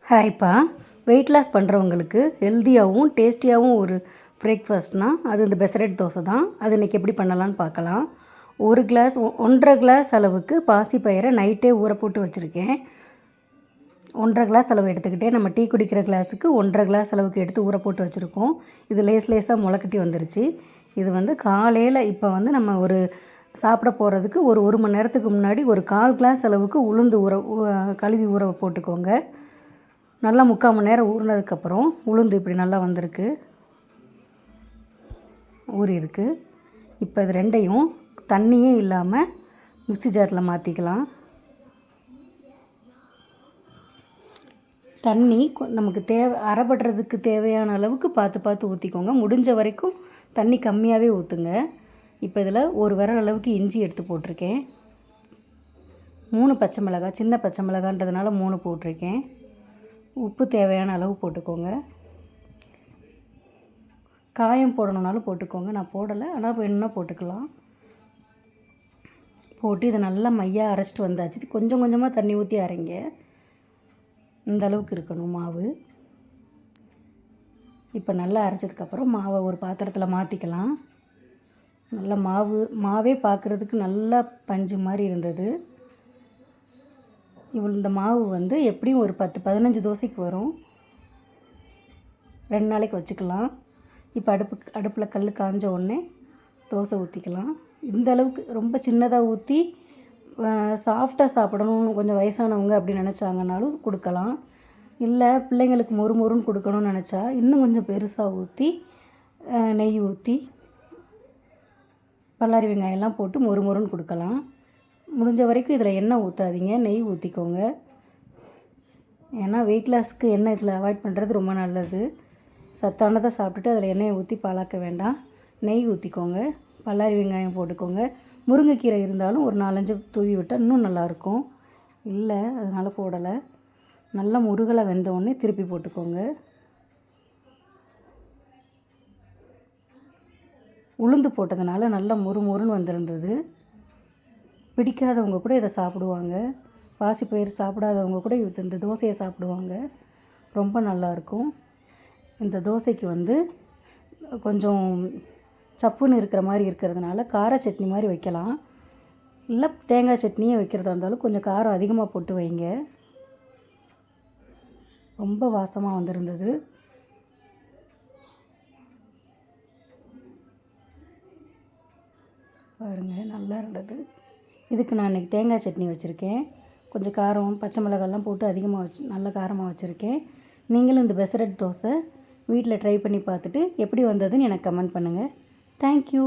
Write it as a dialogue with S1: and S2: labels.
S1: ஹாய்ப்பா. Weight loss பண்ணுறவங்களுக்கு ஹெல்த்தியாகவும் டேஸ்டியாகவும் ஒரு பிரேக்ஃபாஸ்ட்னால் அது இந்த பெசரட் தோசை தான். அது இன்றைக்கி எப்படி பண்ணலான்னு பார்க்கலாம். ஒரு கிளாஸ் 1.5 கிளாஸ் அளவுக்கு பாசிப்பயிரை நைட்டே ஊற போட்டு வச்சுருக்கேன். 1.5 கிளாஸ் அளவு எடுத்துக்கிட்டே நம்ம டீ குடிக்கிற கிளாஸுக்கு 1.5 கிளாஸ் அளவுக்கு எடுத்து ஊற போட்டு வச்சுருக்கோம். இது லேசாக முளைக்கட்டி வந்துருச்சு. இது காலையில் இப்போ நம்ம ஒரு சாப்பிட போகிறதுக்கு ஒரு மணி நேரத்துக்கு முன்னாடி ஒரு 1/4 கிளாஸ் அளவுக்கு உளுந்து கழுவி ஊற போட்டுக்கோங்க. நல்லா 3/4 மணி நேரம் ஊறினதுக்கப்புறம் உளுந்து இப்படி நல்லா வந்திருக்கு, ஊறியிருக்கு. இப்போ இது ரெண்டையும் தண்ணியே இல்லாமல் மிக்ஸி ஜாரில் மாற்றிக்கலாம். தண்ணி நமக்கு அரைப்படுறதுக்கு தேவையான அளவுக்கு பார்த்து ஊற்றிக்கோங்க. முடிஞ்ச வரைக்கும் தண்ணி கம்மியாகவே ஊற்றுங்க. இப்போ இதில் ஒரு விரல் அளவுக்கு இஞ்சி எடுத்து போட்டிருக்கேன். 3 பச்சை மிளகாய், சின்ன பச்சை மிளகான்றதுனால 3 போட்டிருக்கேன். உப்பு தேவையான அளவு போட்டுக்கோங்க. காயம் போடணுன்னாலும் போட்டுக்கோங்க, நான் போடலை, ஆனால் வேணும்னா போட்டுக்கலாம். போட்டு இதை நல்லா மையாக அரைச்சிட்டு வந்தாச்சு. கொஞ்சம் கொஞ்சமாக தண்ணி ஊற்றி அரைங்க. இந்த அளவுக்கு இருக்கணும் மாவு. இப்போ நல்லா அரைச்சதுக்கப்புறம் மாவை ஒரு பாத்திரத்தில் மாற்றிக்கலாம். நல்லா மாவே பார்க்குறதுக்கு நல்லா பஞ்சு மாதிரி இருந்தது. இந்த மாவு எப்படியும் ஒரு 10-15 தோசைக்கு வரும். 2 நாளைக்கு வச்சுக்கலாம். இப்போ அடுப்பில் கல் காஞ்ச உடனே தோசை ஊற்றிக்கலாம். இந்த அளவுக்கு ரொம்ப சின்னதாக ஊற்றி சாஃப்டாக சாப்பிடணும்னு கொஞ்சம் வயசானவங்க அப்படி நினச்சாங்கனாலும் கொடுக்கலாம். இல்லை பிள்ளைங்களுக்கு மொறுன்னு கொடுக்கணும்னு நினச்சா இன்னும் கொஞ்சம் பெருசாக ஊற்றி நெய் ஊற்றி பல்லாரி வெங்காயம்லாம் போட்டு மொறுன்னு கொடுக்கலாம். முடிஞ்ச வரைக்கும் இதில் எண்ணெய் ஊற்றாதீங்க, நெய் ஊற்றிக்கோங்க. ஏன்னா வெயிட் லாஸ்க்கு எண்ணெய் இதில் அவாய்ட் பண்ணுறது ரொம்ப நல்லது. சத்தானதாக சாப்பிட்டுட்டு அதில் எண்ணெயை ஊற்றி பாலாக்க வேண்டாம். நெய் ஊற்றிக்கோங்க, பல்லாரி வெங்காயம் போட்டுக்கோங்க. முருங்கைக்கீரை இருந்தாலும் ஒரு 4-5 தூவி விட்டால் இன்னும் நல்லாயிருக்கும். இல்லை அதனால் போடலை. நல்லா முருகலை வெந்த உடனே திருப்பி போட்டுக்கோங்க. உளுந்து போட்டதுனால நல்லா மொறுன்னு வந்திருந்தது. பிடிக்காதவங்க கூட இதை சாப்பிடுவாங்க. பாசிப்பயிறு சாப்பிடாதவங்க கூட இந்த தோசையை சாப்பிடுவாங்க. ரொம்ப நல்லாயிருக்கும். இந்த தோசைக்கு கொஞ்சம் சப்புன்னு இருக்கிற மாதிரி இருக்கிறதுனால கார சட்னி மாதிரி வைக்கலாம். இல்லை தேங்காய் சட்னியே வைக்கிறதா இருந்தாலும் கொஞ்சம் காரம் அதிகமாக போட்டு வைங்க. ரொம்ப வாசமாக வந்திருந்தது. பாருங்கள், நல்லா இருந்தது. இதுக்கு நான் இன்றைக்கி தேங்காய் சட்னி வச்சுருக்கேன். கொஞ்சம் காரம், பச்சை மிளகாலாம் போட்டு அதிகமாக நல்ல காரமாக வச்சுருக்கேன். நீங்களும் இந்த பெசரட் தோசை வீட்டில் ட்ரை பண்ணி பார்த்துட்டு எப்படி வந்ததுன்னு எனக்கு கமெண்ட் பண்ணுங்கள். தேங்க்யூ.